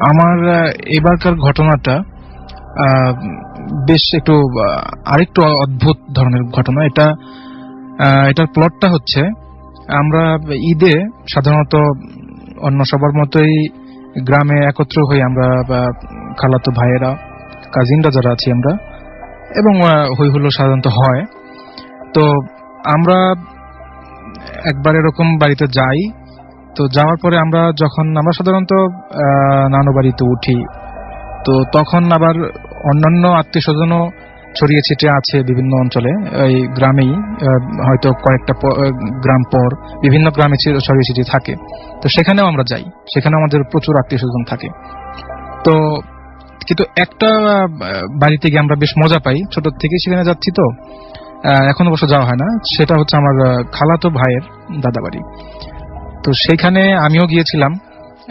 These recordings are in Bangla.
আমার এবারকার ঘটনাটা বেশ একটু আরেকটু অদ্ভুত ধরনের ঘটনা। এটার প্লটটা হচ্ছে, আমরা ঈদে সাধারণত অন্য সবার মতোই গ্রামে একত্র হই, আমরা খালাতো ভাইয়েরা, কাজিনরা যারা আছি আমরা, এবং হই হুল্লোড় সাধারণত হয়। তো আমরা একবার এরকম বাড়িতে যাই। তো যাওয়ার পরে আমরা সাধারণত নানু বাড়িতে উঠি। তো তখন আবার অন্যান্য আত্মীয় স্বজনও ছড়িয়ে ছিটিয়ে আছে বিভিন্ন অঞ্চলে, এই গ্রামেই হয়তো কয়েকটা গ্রাম পর বিভিন্ন গ্রামে ছড়িয়ে ছিটিয়ে থাকে। তো সেখানেও আমরা যাই, সেখানে আমাদের প্রচুর আত্মীয় স্বজন থাকে। তো কিন্তু একটা বাড়িতে গিয়ে আমরা বেশ মজা পাই, ছোট থেকে সেখানে যাচ্ছি। তো এখন অবশ্য যাওয়া হয় না। সেটা হচ্ছে আমার খালাতো ভাইয়ের দাদা বাড়ি। তো সেখানে আমিও গিয়েছিলাম,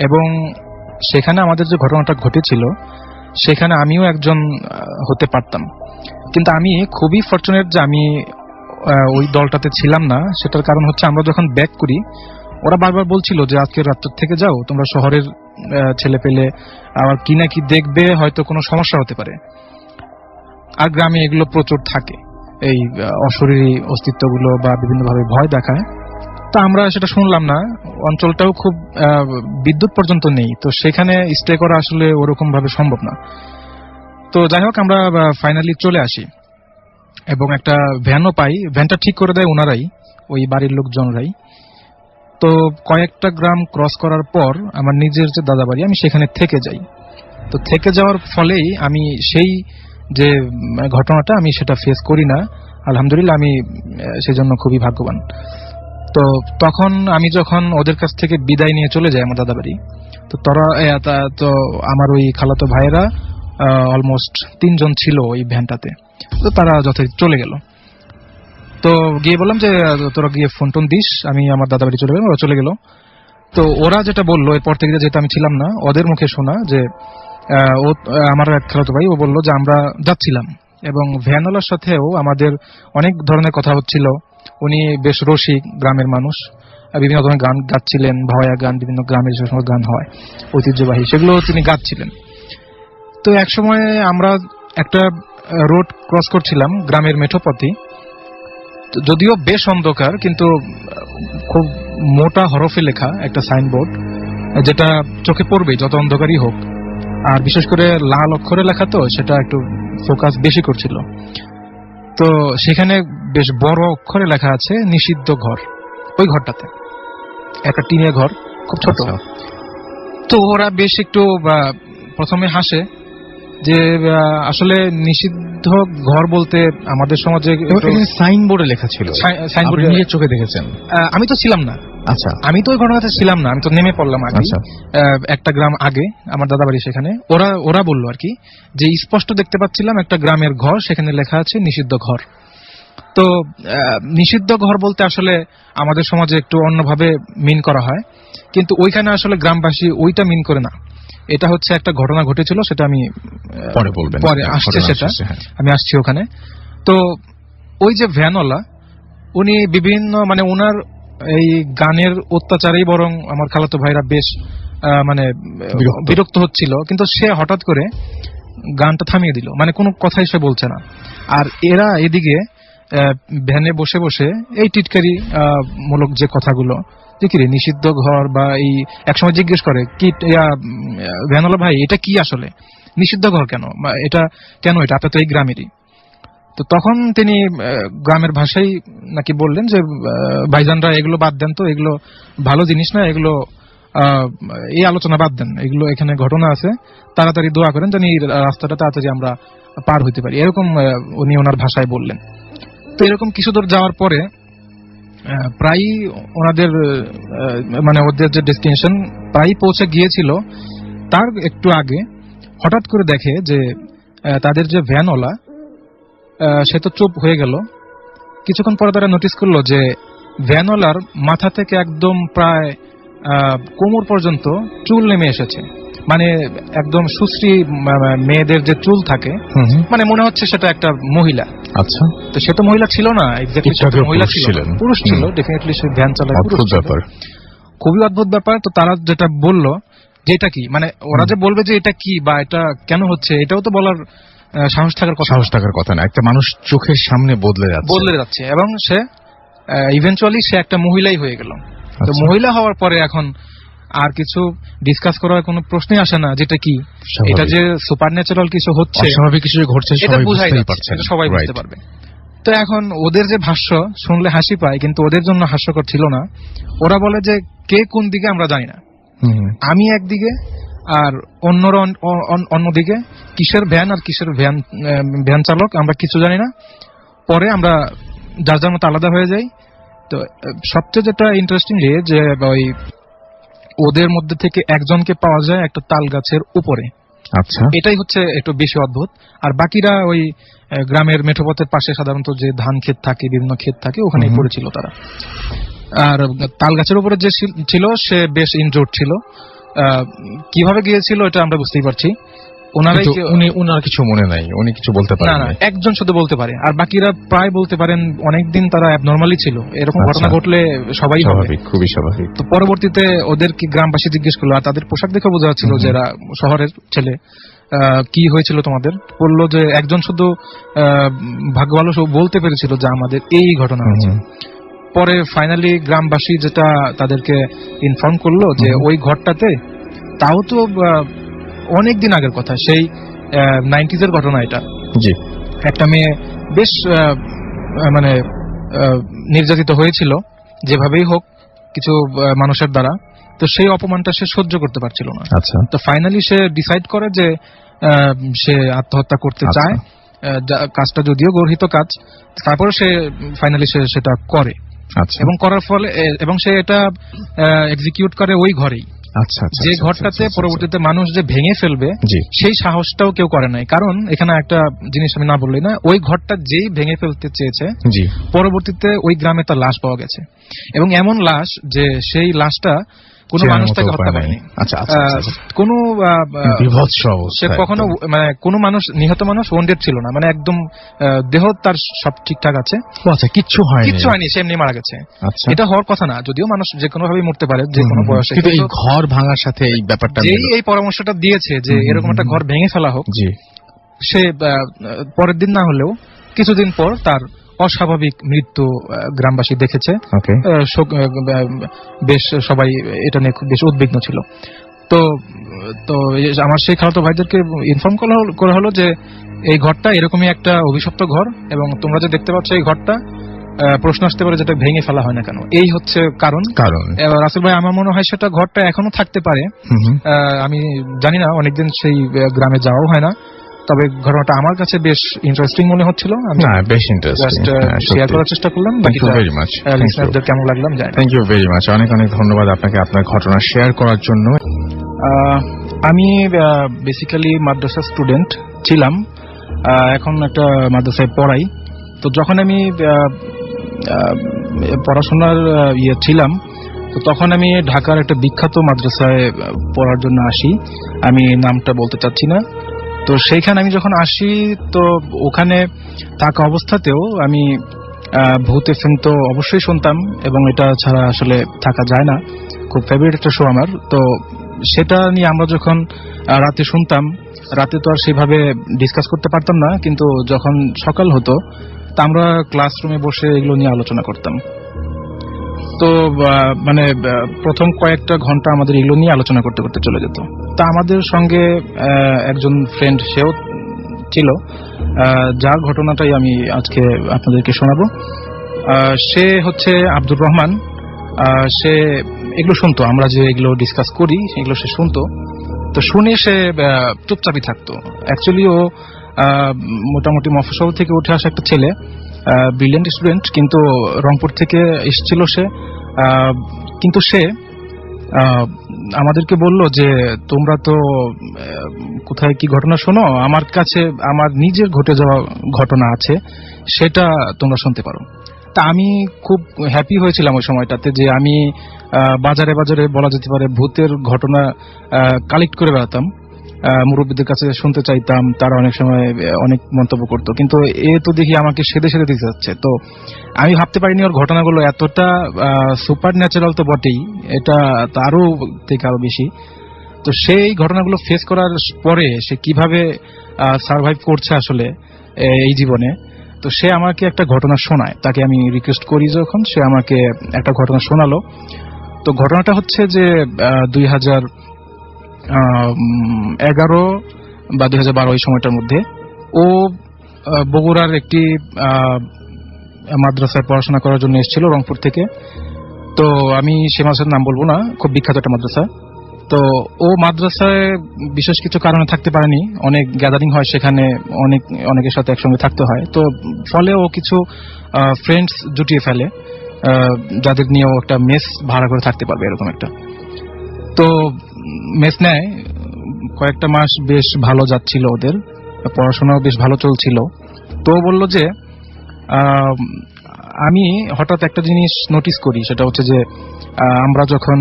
এবং সেখানে আমাদের যে ঘটনাটা ঘটেছিল সেখানে আমিও একজন হতে পারতাম। কিন্তু আমি খুবই ফরচুনেট যে আমি ওই দলটাতে ছিলাম না। সেটার কারণ হচ্ছে, আমরা যখন ব্যাক করি ওরা বারবার বলছিল যে আজকে রাত্র থেকে যাও, তোমরা শহরের ছেলে পেলে আবার কি না কি দেখবে, হয়তো কোনো সমস্যা হতে পারে। আর গ্রামে এগুলো প্রচুর থাকে, এই অশরীরী অস্তিত্বগুলো বা বিভিন্নভাবে ভয় দেখায়। তো আমরা সেটা শুনলাম না। অঞ্চলটাও খুব বিদ্যুৎ পর্যন্ত নেই, তো সেখানে স্টে করা আসলে ওরকম ভাবে সম্ভব না। তো যাই হোক, আমরা ফাইনালি চলে আসি এবং একটা ভ্যানও পাই। ভ্যানটা ঠিক করে দেয় ওনারাই, ওই বাড়ির লোকজনরাই। তো কয়েকটা গ্রাম ক্রস করার পর আমার নিজের যে দাদা বাড়ি, আমি সেখানে থেকে যাই। তো থেকে যাওয়ার ফলেই আমি সেই যে ঘটনাটা, আমি সেটা ফেস করি না, আলহামদুলিল্লাহ। আমি সেজন্য খুবই ভাগ্যবান। তো তখন আমি যখন ওদের কাছ থেকে বিদায় নিয়ে চলে যাই আমার দাদা বাড়ি, তো আমার ওই খালাতো ভাইয়েরা অলমোস্ট 3 জন ছিল ওই ভ্যানটাতে। তো তারা যথারীতি চলে গেল। তো গিয়ে বললাম যে তোরা গিয়ে ফোন টোন দিস, আমি আমার দাদা বাড়ি চলে গেলাম। ওরা চলে গেল। তো ওরা যেটা বললো এরপর থেকে, যেহেতু আমি ছিলাম না, ওদের মুখে শোনা যে আমার এক খালাতো ভাই, ও বললো যে আমরা যাচ্ছিলাম এবং ভ্যানওয়ালার সাথেও আমাদের অনেক ধরনের কথা হচ্ছিল। উনি বেশ রসিক গ্রামের মানুষ, বিভিন্ন ধরনের গান গাচ্ছিলেন, ভাওয়া গান, বিভিন্ন গ্রামের যে সমস্ত গান হয় ঐতিহ্যবাহী, সেগুলো তিনি গাচ্ছিলেন। তো এক সময় আমরা একটা রোড ক্রস করছিলাম, গ্রামের মেঠো পথে। যদিও বেশ অন্ধকার, কিন্তু খুব মোটা হরফে লেখা একটা সাইনবোর্ড, যেটা চোখে পড়বে যত অন্ধকারই হোক। আর বিশেষ করে লাল অক্ষরে লেখা, তো সেটা একটু ফোকাস বেশি করছিল। তো সেখানে বেশ বড় অক্ষরে লেখা আছে নিষিদ্ধ ঘর। ওই ঘরটাতে একটা টিনের ঘর, খুব ছোট। তো ওরা বেশ একটু প্রথমে হাসে যে আসলে নিষিদ্ধ ঘর বলতে আমাদের সমাজে সাইনবোর্ডে লেখা ছিল। সাইনবোর্ডে নিজের চোখে দেখেছেন? আমি তো ছিলাম না। আচ্ছা, আমি তো ওই ঘটনাতে ছিলাম না, আমি তো নেমে পড়লাম আগে, একটা গ্রাম আগে আমার দাদা বাড়ি। সেখানে ওরা বললো আর কি, যে স্পষ্ট দেখতে পাচ্ছিলাম একটা গ্রামের ঘর, সেখানে লেখা আছে নিষিদ্ধ ঘর। তো নিষিদ্ধ ঘর বলতে আসলে আমাদের সমাজে একটু অন্যভাবে মিন করা হয়, কিন্তু ওইখানে আসলে গ্রামবাসী ওইটা মিন করে না। এটা হচ্ছে একটা ঘটনা ঘটেছিল, সেটা আমি পরে আসছে, সেটা আমি আসছি ওখানে। তো ওই যে ভ্যানওয়ালা, উনি বিভিন্ন ওনার এই গানের অত্যাচারেই বরং আমার খালাতো ভাইরা বেশ বিরক্ত হচ্ছিল। কিন্তু সে হঠাৎ করে গানটা থামিয়ে দিল, কোনো কথাই সে বলছে না। আর এরা এদিকে ভ্যানে বসে বসে এই টিটকারি মূলক যে কথাগুলো, যে কি রে নিষিদ্ধ ঘর, বা এই একসময় জিজ্ঞেস করে কি ভ্যানওয়ালা ভাই, এটা কি আসলে নিষিদ্ধ ঘর কেন, এটা কেন, এটা আপনার তো এই গ্রামেরই। তো তখন তিনি গ্রামের ভাষায় নাকি বললেন যে ভাইজানরা এগুলো বাদ দেন, তো এগুলো ভালো জিনিস না, এগুলো এই আলোচনা বাদ দেন, এগুলো এখানে ঘটনা আছে, তাড়াতাড়ি দোয়া করেন যেন এই রাস্তাটা তাড়াতাড়ি আমরা পার হইতে পারি, এরকম উনি ওনার ভাষায় বললেন। তো এরকম কিছু দূর যাওয়ার পরে প্রায় ওনাদের ওদের যে ডেস্টিনেশন প্রায় পৌঁছে গিয়েছিল, তার একটু আগে হঠাৎ করে দেখে যে তাদের যে ভ্যানওয়ালা, সে তো চুপ হয়ে গেল। কিছুক্ষণ পরে তারা নোটিস করলো যে ভ্যানওয়ালার মাথা থেকে একদম প্রায় কোমর পর্যন্ত চুল নেমে এসেছে। একদম সুশ্রী মেয়েদের যে চুল থাকে, মনে হচ্ছে সেটা একটা মহিলা। আচ্ছা, তো সে তো মহিলা ছিল না, এক্স্যাক্টলি মহিলা ছিল, পুরুষ ছিল ডেফিনেটলি। সে ভ্যান চালায়, খুবই অদ্ভুত ব্যাপার। তো তারা যেটা বলল যে এটা কি, মানে ওরা যে বলবে যে এটা কি বা এটা কেন হচ্ছে, এটাও তো বলার সাহস থাকার কথা না। একটা মানুষ চোখের সামনে বদলে যাচ্ছে এবং সে ইভেন্চুয়ালি সে একটা মহিলাই হয়ে গেল। তো আচ্ছা। মহিলা হওয়ার পরে এখন আর কিছু ডিসকাস করার কোনো প্রশ্নই আসে না, যেটা কি এটা যে সুপার ন্যাচারাল কিছু হচ্ছে, অস্বাভাবিক কিছু ঘটছে, এটা বুঝতেই পারছে, সবাই বুঝতে পারবে। তো এখন ওদের যে ভাষ্য শুনলে হাসি পায়, কিন্তু ওদের জন্য হাস্যকর ছিল না। ওরা বলে যে কে কোন দিকে আমরা জানি না, আমি একদিকে আর অন্যরা অন্যদিকে, কিসের ভ্যান আর কিসের ভ্যান চালক আমরা কিছু জানি না, পরে আমরা যার যার মতো আলাদা হয়ে যাই। তো সবচেয়ে যেটা ইন্টারেস্টিং যে ওই ওদের মধ্যে থেকে একজনকে পাওয়া যায় একটা তাল গাছের উপরে। আচ্ছা, এটাই হচ্ছে একটু বেশি অদ্ভুত। আর বাকিরা ওই গ্রামের মেঠোপথের পাশে সাধারণত যে ধান ক্ষেত থাকে, বিভিন্ন ক্ষেত থাকে, ওখানেই পড়েছিল তারা। আর তাল গাছের উপরে যে ছিল সে বেশ ইনজোর্ড ছিল। কিভাবে গিয়েছিল এটা আমরা বুঝতেই পারছি। উনার কিছু মনে নাই, উনি কিছু বলতে পারেন না। একজন শুধু বলতে পারে, আর বাকিরা প্রায় বলতে পারেন অনেকদিন তারা অ্যাবনর্মালি ছিল। এরকম ঘটনা ঘটলে সবাই খুবই স্বাভাবিক। তো পরবর্তীতে ওদেরকে গ্রামবাসী জিজ্ঞেস করলো, আর তাদের পোশাক দেখে বোঝা যাচ্ছিল যে এরা শহরের ছেলে। কি হয়েছিল তোমাদের? বললো যে একজন শুধু ভাগ্য ভালো বলতে পেরেছিল যে আমাদের এই ঘটনা হয়েছে। পরে ফাইনালি গ্রামবাসী যেটা তাদেরকে ইনফর্ম করলো যে ওই ঘরটাতে, তাও তো অনেক দিন আগের কথা, সেই 90s এর ঘটনা এটা। একটা মেয়ে বেশ মানে নির্যাতিত হয়েছিল যেভাবেই হোক কিছু মানুষের দ্বারা। তো সেই অপমানটা সে সহ্য করতে পারছিল না। তো ফাইনালি সে ডিসাইড করে যে সে আত্মহত্যা করতে চায়। কাজটা যদিও গর্হিত কাজ, তারপরে সে ফাইনালি সেটা করে এবং করার ফলে এবং সে এটা এক্সিকিউট করে ওই ঘরেই, যে ঘরটাতে পরবর্তীতে মানুষ যে ভেঙে ফেলবে সেই সাহসটাও কেউ করে নাই। কারণ এখানে একটা জিনিস আমি না বললেই না, ওই ঘরটা যেই ভেঙে ফেলতে চেয়েছে পরবর্তীতে ওই গ্রামে তার লাশ পাওয়া গেছে, এবং এমন লাশ যে সেই লাশটা কোনো মানুষ তাকে হত্যা করেনি। কোনো সে কখনো মানে কোনো মানুষ, নিহত মানুষ ওয়ান্ডেড ছিল না, মানে একদম দেহ তার সব ঠিকঠাক আছে, কিচ্ছু হয়নি, সে এমনি মারা গেছে। এটা হওয়ার কথা না, যদিও মানুষ যে কোনো ভাবে মরতে পারে যে কোনো বয়সে, কিন্তু এই ঘর ভাঙার সাথে এই ব্যাপারটা, এই পরামর্শটা দিয়েছে যে এরকম একটা ঘর ভেঙে ফেলা হোক, সে পরের দিন না হলেও কিছুদিন পর তার অস্বাভাবিক মৃত্যু গ্রামবাসী দেখেছে। বেশ সবাই এটা নিয়ে খুব বেশি উদ্বিগ্ন ছিল। তো আমার সেই খালাতো ভাইদেরকে ইনফর্ম করা হলো যে এই ঘরটা এরকমই একটা অভিশপ্ত ঘর, এবং তোমরা যে দেখতে পাচ্ছ এই ঘরটা, প্রশ্ন আসতে পারে যেটা ভেঙে ফেলা হয় না কেন, এই হচ্ছে কারণ। রাসেল ভাই, আমার মনে হয় সেটা ঘরটা এখনো থাকতে পারে। আমি জানি না, অনেকদিন সেই গ্রামে যাওয়াও হয় না, তবে ঘটনাটা আমার কাছে বেশ ইন্টারেস্টিং মনে হচ্ছিল। শেয়ার করার চেষ্টা করলাম। কেমন লাগলাম জানি। থ্যাংক ইউ ভেরি মাচ, অনেক অনেক ধন্যবাদ আপনাকে আপনার ঘটনা শেয়ার করার জন্য। আমি বেসিক্যালি মাদ্রাসা স্টুডেন্ট ছিলাম, এখন একটা মাদ্রাসায় পড়াই। তো যখন আমি পড়াশোনার ছিলাম, তো তখন আমি ঢাকার একটা বিখ্যাত মাদ্রাসায় পড়ার জন্য আসি, আমি নামটা বলতে চাচ্ছি না। তো সেইখানে আমি যখন আসি, তো ওখানে থাকা অবস্থাতেও আমি ভূত এফএম তো অবশ্যই শুনতাম, এবং এটা ছাড়া আসলে থাকা যায় না, খুব ফেভারিট একটা শো আমার। তো সেটা নিয়ে আমরা যখন রাতে শুনতাম, রাতে তো আর সেভাবে ডিসকাস করতে পারতাম না, কিন্তু যখন সকাল হতো তা আমরা ক্লাসরুমে বসে এগুলো নিয়ে আলোচনা করতাম। তো মানে প্রথম কয়েকটা ঘন্টা আমাদের এগুলো নিয়ে আলোচনা করতে করতে চলে যেত। তা আমাদের সঙ্গে একজন ফ্রেন্ড, সেও ছিল, যার ঘটনাটাই আমি আজকে আপনাদেরকে শোনাবো। সে হচ্ছে আব্দুর রহমান। সে এগুলো শুনতো, আমরা যে এগুলো ডিসকাস করি এগুলো সে শুনতো। তো শুনে সে চুপচাপই থাকতো। অ্যাকচুয়ালি ও মোটামুটি মফস্বল থেকে উঠে আসা একটা ছেলে, ব্রিলিয়েন্ট স্টুডেন্ট, কিন্তু রংপুর থেকে এসেছিল সে। কিন্তু সে আমাদেরকে বলল যে তোমরা তো কোথায় কি ঘটনা শোনো, আমার কাছে আমার নিজের ঘটে যাওয়া ঘটনা আছে, সেটা তোমরা শুনতে পারো। তা আমি খুব হ্যাপি হয়েছিলাম ওই সময়টাতে, যে আমি বাজারে বাজারে বলা যেতে পারে ভূতের ঘটনা কালেক্ট করে বেড়াতাম, মুরব্বীদের কাছে শুনতে চাইতাম, তারা অনেক সময় অনেক মন্তব্য করতো, কিন্তু এ তো দেখি আমাকে সেদে সেদে দিতে যাচ্ছে। তো আমি ভাবতে পারিনি ওর ঘটনাগুলো এতটা সুপার ন্যাচারাল তো বটেই, এটা আরো থেকে আরো বেশি। তো সেই ঘটনাগুলো ফেস করার পরে সে কিভাবে সার্ভাইভ করছে আসলে এই জীবনে, তো সে আমাকে একটা ঘটনা শোনায়। তাকে আমি রিকোয়েস্ট করি যখন, সে আমাকে একটা ঘটনা শোনালো। তো ঘটনাটা হচ্ছে যে 2011 বা 2012 এই সময়টার মধ্যে ও বগুড়ার একটি মাদ্রাসায় পড়াশোনা করার জন্য এসেছিল রংপুর থেকে। তো আমি সে মাদ্রাসার নাম বলবো না, খুব বিখ্যাত একটা মাদ্রাসা। তো ও মাদ্রাসায় বিশেষ কিছু কারণে থাকতে পারেনি, অনেক গ্যাদারিং হয় সেখানে, অনেকের সাথে একসঙ্গে থাকতে হয়। তো ফলে ও কিছু ফ্রেন্ডস জুটিয়ে ফেলে যাদের নিয়ে ও একটা মেস ভাড়া করে থাকতে পারবে এরকম একটা। তো মেস নেয়, কয়েকটা মাস বেশ ভালো যাচ্ছিল ওদের, পড়াশোনাও বেশ ভালো চলছিল। তো বলল যে আমি হঠাৎ একটা জিনিস নোটিস করি, সেটা হচ্ছে যে আমরা যখন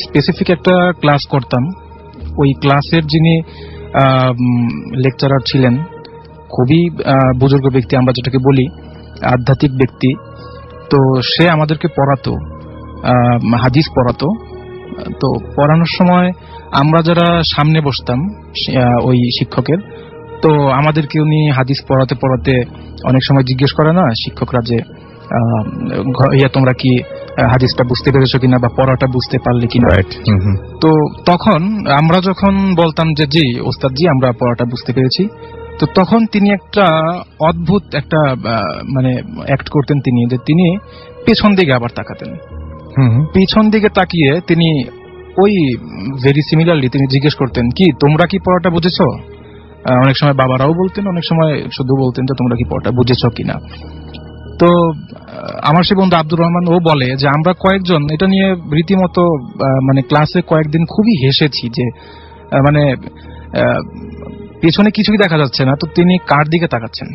স্পেসিফিক একটা ক্লাস করতাম, ওই ক্লাসের যিনি লেকচারার ছিলেন খুবই বুজুর্গ ব্যক্তি, আমরা যেটাকে বলি আধ্যাত্মিক ব্যক্তি। তো সে আমাদেরকে পড়াতো, হাদিস পড়াতো। তো পড়ানোর সময় আমরা যারা সামনে বসতাম ওই শিক্ষকের, তো আমাদেরকে উনি হাদিস পড়াতে পড়াতে অনেক সময় জিজ্ঞেস করে না শিক্ষকরা যে তোমরা কি হাদিসটা বুঝতে পেরেছো কিনা বা পড়াটা বুঝতে পারলে কিনা। তো তখন আমরা যখন বলতাম যে জি ওস্তাদ জি আমরা পড়াটা বুঝতে পেরেছি, তো তখন তিনি একটা অদ্ভুত একটা মানে অ্যাক্ট করতেন তিনি, যে তিনি পেছন দিকে আবার তাকাতেন। পিছন দিকে তাকিয়ে তিনি ওই ভেরি সিমিলারলি তিনি জিজ্ঞেস করতেন কি তোমরা কি পড়াটা বুঝেছো। অনেক সময় বাবারাও বলতেন, অনেক সময় শুধু বলতেন যে তোমরা কি পড়াটা বুঝেছো কিনা। তো আমার সে বন্ধু আব্দুর রহমান ও বলে যে আমরা কয়েকজন এটা নিয়ে রীতিমতো মানে ক্লাসে কয়েকদিন খুবই হেসেছি যে মানে পেছনে কিছুই দেখা যাচ্ছে না, তো তিনি কার দিকে তাকাচ্ছেন,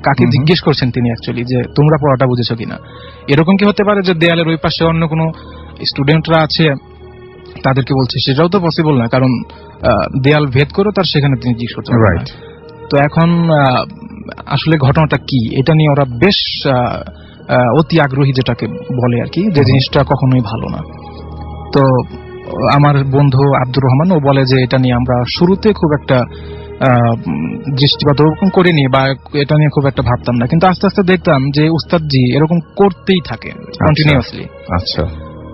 কাকে জিজ্ঞেস করছেন তিনি অ্যাকচুয়ালি যে তোমরা পড়াটা বুঝেছো কিনা। এরকম কি হতে পারে যে দেয়ালের ওই পাশে অন্য কোনো স্টুডেন্টরা আছে তাদেরকে বলছে, সেটাও তো পসিবল না, কারণ দেয়াল ভেদ করে তার সেখানে তিনি জিজ্ঞেস করতে পারেন। তো এখন আসলে ঘটনাটা কি এটা নিয়ে ওরা বেশ অতি আগ্রহী, যেটাকে বলে আর কি, যে জিনিসটা কখনোই ভালো না। তো আমার বন্ধু আব্দুর রহমান ও বলে যে এটা নিয়ে আমরা শুরুতে খুব একটা দৃষ্টিপাত ওরকম করিনি বা এটা নিয়ে খুব একটা ভাবতাম না, কিন্তু আস্তে আস্তে দেখতাম যে উস্তাদজি এরকম করতেই থাকে কন্টিনিউয়াসলি। আচ্ছা,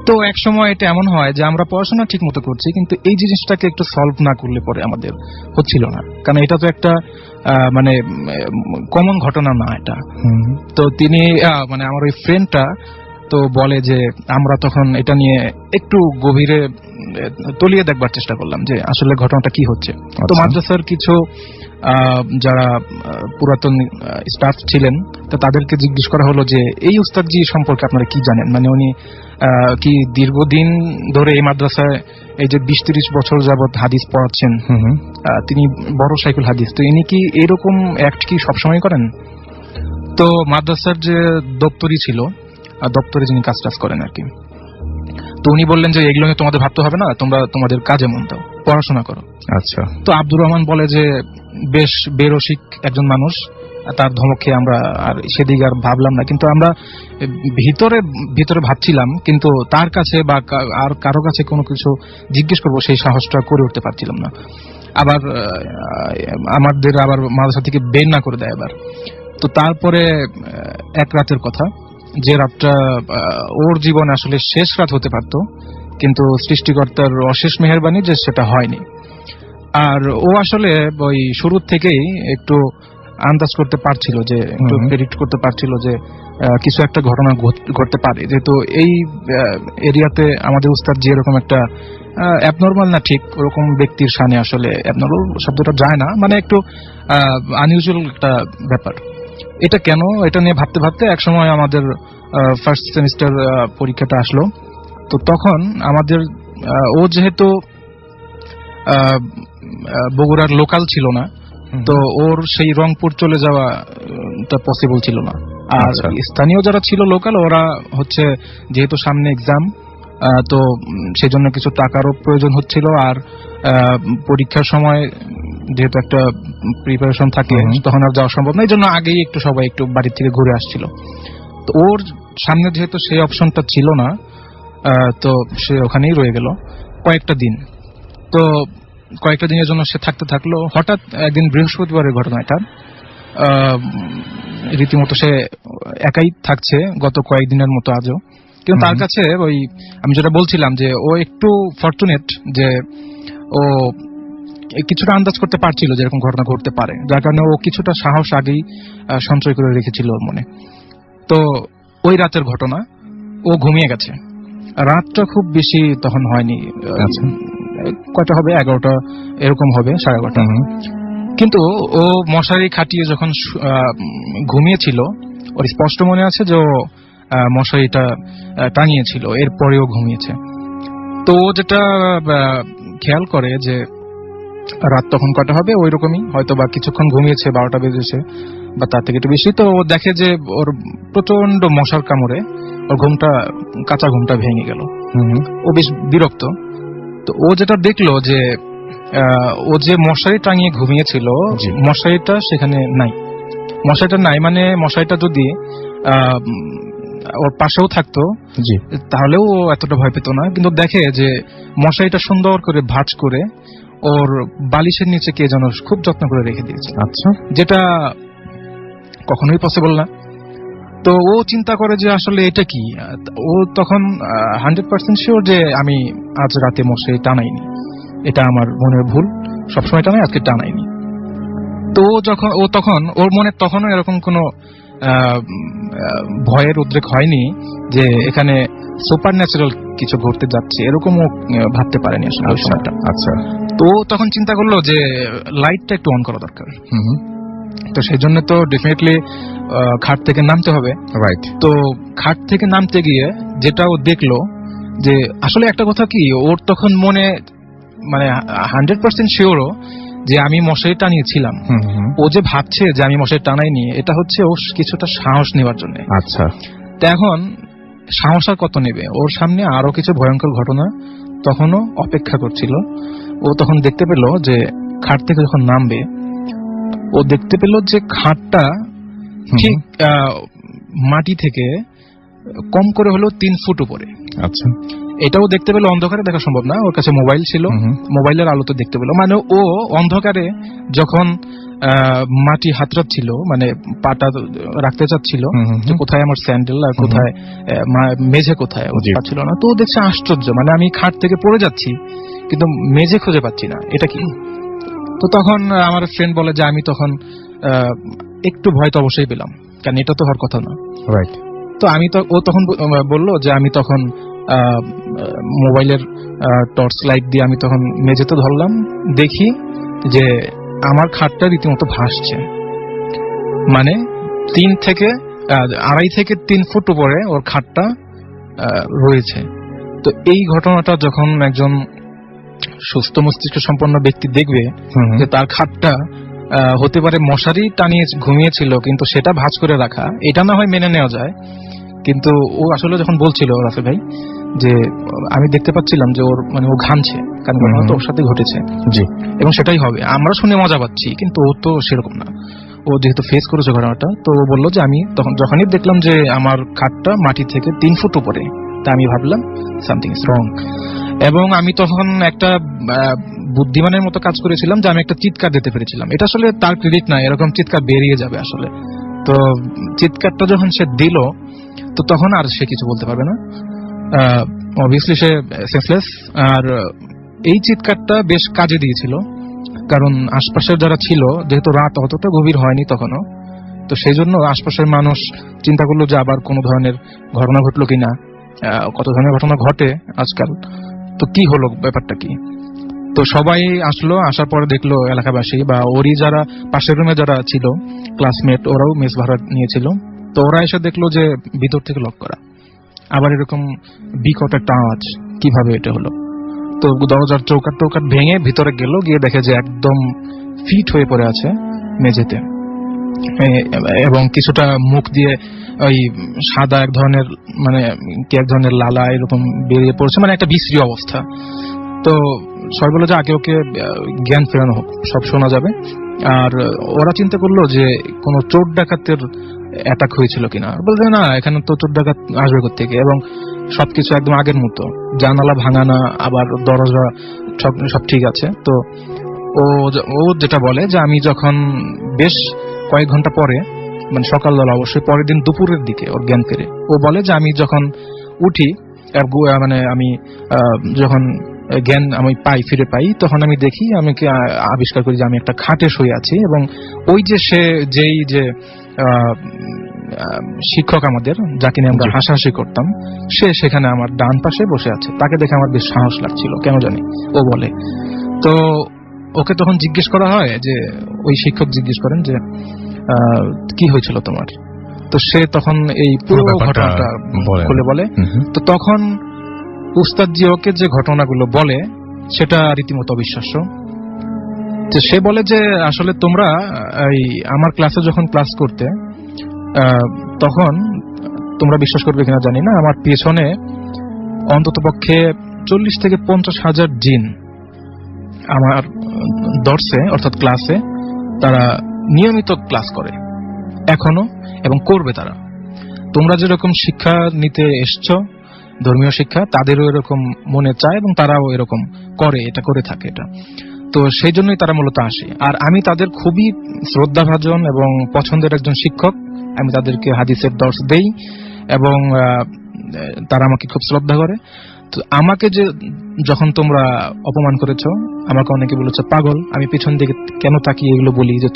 তো এক সময় এটা এমন হয় যে আমরা পড়াশোনা ঠিক মতো করছি, কিন্তু এই জিনিসটাকে একটু সলভ না করলে পরে আমাদের হচ্ছিল না, কারণ এটা তো একটা মানে কমন ঘটনা না এটা। তো তিনি মানে আমার ওই ফ্রেন্ডটা তো বলে যে আমরা তখন এটা নিয়ে একটু গভীরে তলিয়ে দেখবার চেষ্টা করলাম যে আসলে ঘটনাটা কি হচ্ছে। তো মাদ্রাসার কিছু যারা পুরাতন স্টাফ ছিলেন, তো তাদেরকে জিজ্ঞেস করা হলো যে এই উস্তাদজি সম্পর্কে আপনারা কি জানেন, মানে উনি কি দীর্ঘদিন ধরে এই মাদ্রাসায় এই যে 20-30 বছর যাবত হাদিস পড়াচ্ছেন, তিনি বড় শাইখুল হাদিস, তো ইনি কি এরকম অ্যাক্ট কি সবসময় করেন। তো মাদ্রাসার যে দপ্তরি ছিল, দপ্তরে যিনি কাজ টাজ করেন আর কি, তো উনি বললেন যে এগুলো নিয়ে তোমাদের ভাবতে হবে না, তোমরা তোমাদের কাজে মন দাও, পড়াশোনা করো। আচ্ছা, তো আব্দুর রহমান বলে যে বেশ বেরসিক একজন মানুষ, তার ধমকে আমরা আর সেদিকে আর ভাবলাম না, কিন্তু আমরা ভিতরে ভিতরে ভাবছিলাম, কিন্তু তার কাছে বা আর কারো কাছে কোনো কিছু জিজ্ঞেস করবো সেই সাহসটা করে উঠতে পারছিলাম না। আবার আমাদের আবার মাদ্রাসা থেকে বের না করে দেয় আবার। তো তারপরে এক রাতের কথা, যে রাতটা ওর জীবনে আসলে শেষ রাত হতে পারত, কিন্তু সৃষ্টিকর্তার অশেষ মেহেরবানি যে সেটা হয়নি। আর ও আসলে ওই শুরুর থেকেই একটু আন্দাজ করতে পারছিল, যে একটু প্রেডিক্ট করতে পারছিল যে কিছু একটা ঘটনা ঘটতে পারে, যেহেতু এই এরিয়াতে আমাদের উস্তাদ যে এরকম একটা অ্যাবনর্মাল না ঠিক ওরকম ব্যক্তির সামনে, আসলে অ্যাবনর্মাল শব্দটা যায় না, মানে একটু আনইউজুয়াল একটা ব্যাপার। এটা কেন, এটা নিয়ে ভাবতে ভাবতে এক সময় আমাদের ফার্স্ট সেমিস্টার পরীক্ষাটা আসলো। তো তখন আমাদের ও যেহেতু বগুড়ার লোকাল ছিল না, তো ওর সেই রংপুর চলে যাওয়াটা পসিবল ছিল না। আর স্থানীয় যারা ছিল লোকাল, ওরা হচ্ছে যেহেতু সামনে এক্সাম, তো সেই জন্য কিছু টাকারও প্রয়োজন হচ্ছিল, আর পরীক্ষার সময় যেহেতু একটা প্রিপারেশন থাকে তখন আর যাওয়া সম্ভব না, এই জন্য আগেই একটু সবাই একটু বাড়ি থেকে ঘুরে আসছিল। তো ওর সামনে যেহেতু সেই অপশনটা ছিল না, তো সে ওখানেই রয়ে গেল কয়েকটা দিন। তো কয়েকটা দিনের জন্য সে থাকতে থাকলো। হঠাৎ একদিন বৃহস্পতিবারের ঘটনা এটা, রীতিমতো সে একাই থাকছে গত কয়েকদিনের মতো আজও। কিন্তু তার কাছে ওই আমি যেটা বলছিলাম যে ও একটু ফরচুনেট যে ও কিছুটা আন্দাজ করতে পারছিল যে এরকম ঘটনা ঘটতে পারে, যার কারণে ও কিছুটা সাহস আগেই সঞ্চয় করে রেখেছিল ওর মনে। তো ওই রাতের ঘটনা, ও ঘুমিয়ে গেছে। রাতটা খুব বেশি তখন হয়নি, কয়টা হবে, 11টা এরকম হবে, 11:30। কিন্তু ও মশারি খাটিয়ে যখন ঘুমিয়েছিল, ওর স্পষ্ট মনে আছে যে ও মশারিটা টাঙিয়েছিল, এরপরেও ঘুমিয়েছে। তো ও যেটা খেয়াল করে যে রাত তখন কটা হবে, ওই রকমই হয়তো বা কিছুক্ষণ ঘুমিয়েছে, 12টা বেজেছে বা তার থেকে একটু বেশি। তো ও দেখে যে ওর প্রচন্ড মশার কামড়ে ওর কাঁচা ঘুমটা ভেঙে গেল। ও বেশ বিরক্ত। তো ও যেটা দেখলো যে ও যে মশারি টাঙিয়ে ঘুমিয়েছিল, মশারিটা সেখানে নাই। মশারিটা নাই মানে মশারিটা যদি ওর পাশেও থাকতো তাহলেও ও এতটা ভয় পেত না। কিন্তু দেখে যে মশারিটা সুন্দর করে ভাঁজ করে ওর বালিশের নিচে কে যেন খুব যত্ন করে রেখে দিয়েছে। আচ্ছা, যেটা কখনোই পসিবল না। তো ও চিন্তা করে যে আসলে এটা কি। ও তখন 100% শিওর যে আমি আজ রাতে মশারি টানাইনি, এটা আমার মনের ভুল, সবসময় টানাই, আজকে টানাইনি। তো ও তখন ওর মনে তখনও এরকম কোনো ভয়ের উদ্রেক হয়নি যে এখানে সুপার ন্যাচারাল কিছু ঘটতে যাচ্ছে, এরকম ও ভাবতে পারেনি আসলে ওই সময়টা। আচ্ছা, তো তখন চিন্তা করলো যে লাইটটা একটু অন করা দরকার। তো সেই জন্য তো ডেফিনেটলি খাট থেকে নামতে হবে। রাইট। তো খাট থেকে নামতে গিয়ে যেটা ও দেখলো যে আসলে একটা কথা কি, ওর তখন মনে মানে 100% শিওরও যে আমি মশারি টানিয়েছিলাম। ও যে ভাবছে যে আমি মশারি টানাইনি, এটা হচ্ছে ও কিছুটা সাহস নেওয়ার জন্য। আচ্ছা, তো এখন সাহস আর কত নেবে, ওর সামনে আরো কিছু ভয়ঙ্কর ঘটনা তখনও অপেক্ষা করছিল। ও তখন দেখতে পেল যে খাট থেকে যখন নামবে, ও দেখতে পেল যে খাটটা ঠিক মাটি থেকে কম করে হলো 3 ফুট উপরে। আচ্ছা, এটাও দেখতে পেল, অন্ধকারে দেখা সম্ভব না, ওর কাছে মোবাইল ছিল, মোবাইলের আলোতে দেখতে পেল। মানে ও অন্ধকারে যখন মাটি হাতড়াচ্ছিল, মানে পাটা রাখতে চাচ্ছিল কোথায় আমার স্যান্ডেল আর কোথায় মেঝে কোথায়, পাচ্ছিল না। তো ও দেখছে আশ্চর্য, মানে আমি খাট থেকে পড়ে যাচ্ছি কিন্তু মেঝে খুঁজে পাচ্ছি না, এটা কি। তো তখন আমার ফ্রেন্ড বলে যে আমি তখন একটু ভয় তো অবশ্যই পেলাম, কারণ এটা তো হওয়ার কথা না। রাইট। তো ও তখন বললো যে আমি তখন মোবাইলের টর্চ লাইট দিয়ে আমি তখন মেঝেতে ধরলাম, দেখি যে আমার খাটটা রীতিমতো ভাসছে, মানে 2.5 থেকে 3 ফুট উপরে ওর খাটটা রয়েছে। তো এই ঘটনাটা যখন একজন সুস্থ মস্তিষ্ক সম্পন্ন ব্যক্তি দেখবে যে তার খাটটা হতে পারে মশারি টানিয়ে ঘুমিয়েছিল কিন্তু সেটা ভাঁজ করে রাখা, এটা না হয় মেনে নেওয়া যায়। কিন্তু ও আসলে যখন বলছিল রাফি ভাই যে আমি দেখতে পাচ্ছিলাম যে ওর মানে ও ঘামছে, কারণ ঘটনা তো ওর সাথে ঘটেছে। জি, এবং সেটাই হবে, আমরা শুনে মজা পাচ্ছি, কিন্তু ও তো সেরকম না। ও যেহেতু ফেস করেছে ঘটনাটা, তো ও বললো যে আমি তখন যখনই দেখলাম যে আমার খাটটা মাটি থেকে 3 ফুট উপরে, তা আমি ভাবলাম সামথিং ইজ রং। এবং আমি তখন একটা বুদ্ধিমানের মতো কাজ করেছিলাম যে আমি একটা চিৎকার দিতে পেরেছিলাম। এটা আসলে তার ক্রেডিট না, এরকম চিৎকার বেরিয়ে যাবে আসলে। তো চিৎকারটা যখন সে দিল, তো তখন আর সে কিছু বলতে পারবে না, অবভিয়াসলি সে সেন্সলেস। আর এই চিৎকারটা বেশ কাজে দিয়েছিল, কারণ আশপাশের যারা ছিল, যেহেতু রাত অতটা গভীর হয়নি তখনও, তো সেই জন্য আশপাশের মানুষ চিন্তা করলো যে আবার কোনো ধরনের ঘটনা ঘটলো কিনা, কত ধরনের ঘটনা ঘটে আজকাল, তো কি হলো, ব্যাপারটা কি। তো সবাই আসলো, আসার পরে দেখলো এলাকাবাসী বা ওরই যারা পাশের রুমে যারা ছিল ক্লাসমেট, ওরাও মেস ভাড়া নিয়েছিল। তো ওরা এসে দেখলো যে ভিতর থেকে লক করা, আবার এরকম বিকট একটা আওয়াজ, কিভাবে এটা হলো। তো দরজার চৌকাট ভেঙে ভিতরে গেল, গিয়ে দেখে যে একদম ফিট হয়ে পড়ে আছে মেঝেতে, এবং কিছুটা মুখ দিয়ে ওই সাদা এক ধরনের লালা এরকম বেরিয়ে পড়ছে, মানে একটা বিশ্রী অবস্থা। তো সবাই বললো যে আগে ওকে জ্ঞান ফেরানো হোক, সব শোনা যাবে। আর ওরা চিন্তা করলো যে কোনো চোর ডাকাতের অ্যাটাক হয়েছিল কিনা। বলছে না, এখানে তো চোর ডাকাত আসবে কোত্থেকে, এবং সবকিছু একদম আগের মতো, জানালা ভাঙানা, আবার দরজা সব ঠিক আছে। তো ও যেটা বলে যে আমি যখন বেশ কয়েক ঘন্টা পরে, মানে সকালবেলা অবশ্যই, পরের দিন দুপুরের দিকে ওর জ্ঞান ফেরে। ও বলে যে আমি যখন উঠি, মানে আমি যখন জ্ঞান আমি ফিরে পাই, তখন আমি দেখি, আমি আবিষ্কার করি যে আমি একটা খাটে শুয়ে আছি, এবং ওই যে যেই যে শিক্ষক আমাদের, যাকে নিয়ে আমরা হাসাহাসি করতাম, সে সেখানে আমার ডান পাশে বসে আছে। তাকে দেখে আমার বেশ সাহস লাগছিল, কেন জানি, ও বলে। তো ওকে তখন জিজ্ঞেস করা হয়, যে ওই শিক্ষক জিজ্ঞেস করেন যে কি হয়েছিল তোমার। তো সে তখন এই পুরো ঘটনাটা খুলে বলে। তো তখন উস্তাদ জি ওকে যে ঘটনাগুলো বলে সেটা রীতিমতো অবিশ্বাস্য। তো সে বলে যে আসলে তোমরা এই আমার ক্লাসে যখন ক্লাস করতে, তখন তোমরা বিশ্বাস করবে কিনা জানি না, আমার পেছনে অন্তত পক্ষে 40 থেকে 50 হাজার জিন আমার দর্শে অর্থাৎ ক্লাসে তারা নিয়মিত ক্লাস করে এখনো, এবং করবে তারা। তোমরা যেরকম শিক্ষা নিতে এসছো, ধর্মীয় শিক্ষা, তাদেরও এরকম মনে চায় এবং তারাও এরকম করে, এটা করে থাকে এটা। তো সেই জন্যই তারা মূলত আসে। আর আমি তাদের খুবই শ্রদ্ধাভাজন এবং পছন্দের একজন শিক্ষক। আমি তাদেরকে হাদিসের দর্শ দেই এবং তারা আমাকে খুব শ্রদ্ধা করে। তো আমাকে যে যখন তোমরা অপমান করেছো, আমাকে অনেকে বলেছে পাগল, আমি পিছন দিকে কেন তাকিয়ে এগুলো বলি যে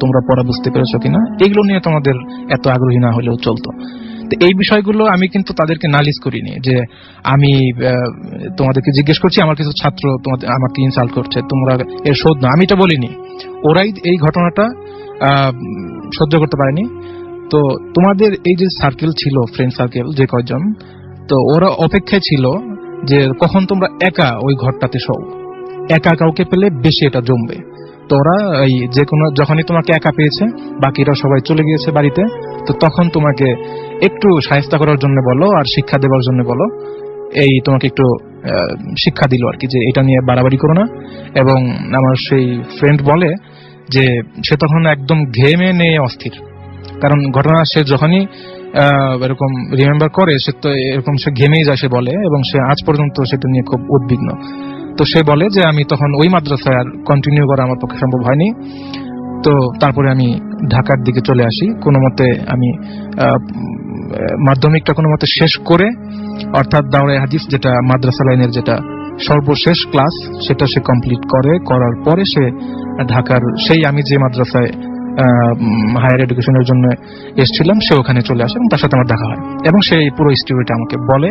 তোমরা পড়া বুঝতে পেরেছো কিনা, এগুলো নিয়ে তোমাদের এত আগ্রহী না হলেও চলতো। তো এই বিষয়গুলো আমি কিন্তু তাদেরকে নালিশ করিনি, যে আমি তোমাদেরকে জিজ্ঞেস করছি, আমার কিছু ছাত্র আমাকে ইনসাল্ট করছে, তোমরা এর শোধ না, আমি এটা বলিনি। ওরাই এই ঘটনাটা সহ্য করতে পারেনি। তো তোমাদের এই যে সার্কেল ছিল, ফ্রেন্ড সার্কেল যে কয়জন, তো ওরা অপেক্ষায় ছিল যে কখন তোমরা একা ওই ঘরটাতে শোও, একা কাউকে পেলে বেশি এটা জমবে। তো ওরা এই যে কোনো যখনই তোমাকে একা পেয়েছে, বাকিরা সবাই চলে গিয়েছে বাড়িতে, তো তখন তোমাকে একটু শায়েস্তা করার জন্য বলো আর শিক্ষা দেওয়ার জন্য বলো, এই তোমাকে একটু শিক্ষা দিল আর কি, যে এটা নিয়ে বাড়াবাড়ি করো না। এবং আমার সেই ফ্রেন্ড বলে যে সে তখন একদম ঘেমে নিয়ে অস্থির, কারণ ঘটনা সে যখনই এরকম রিমেম্বার করে, সে তো এরকম সে ঘেমেই যায়, সে বলে, এবং সে আজ পর্যন্ত সেটা নিয়ে খুব উদ্বিগ্ন। তো সে বলে যে আমি তখন ওই মাদ্রাসায় আর কন্টিনিউ করা আমার পক্ষে সম্ভব হয়নি। তো তারপরে আমি ঢাকার দিকে চলে আসি, কোনো মতে আমি মাধ্যমিকটা কোনো মতে শেষ করে, অর্থাৎ দাওরায়ে হাদিস যেটা মাদ্রাসা লাইনের যেটা সর্বশেষ ক্লাস, সেটা সে কমপ্লিট করার পরে সে ঢাকার সেই আমি যে মাদ্রাসায় হায়ার এডুকেশনের জন্য এসেছিলাম, সে ওখানে চলে আসে এবং তার সাথে আমার দেখা হয়, এবং সেই পুরো স্টোরিটা আমাকে বলে।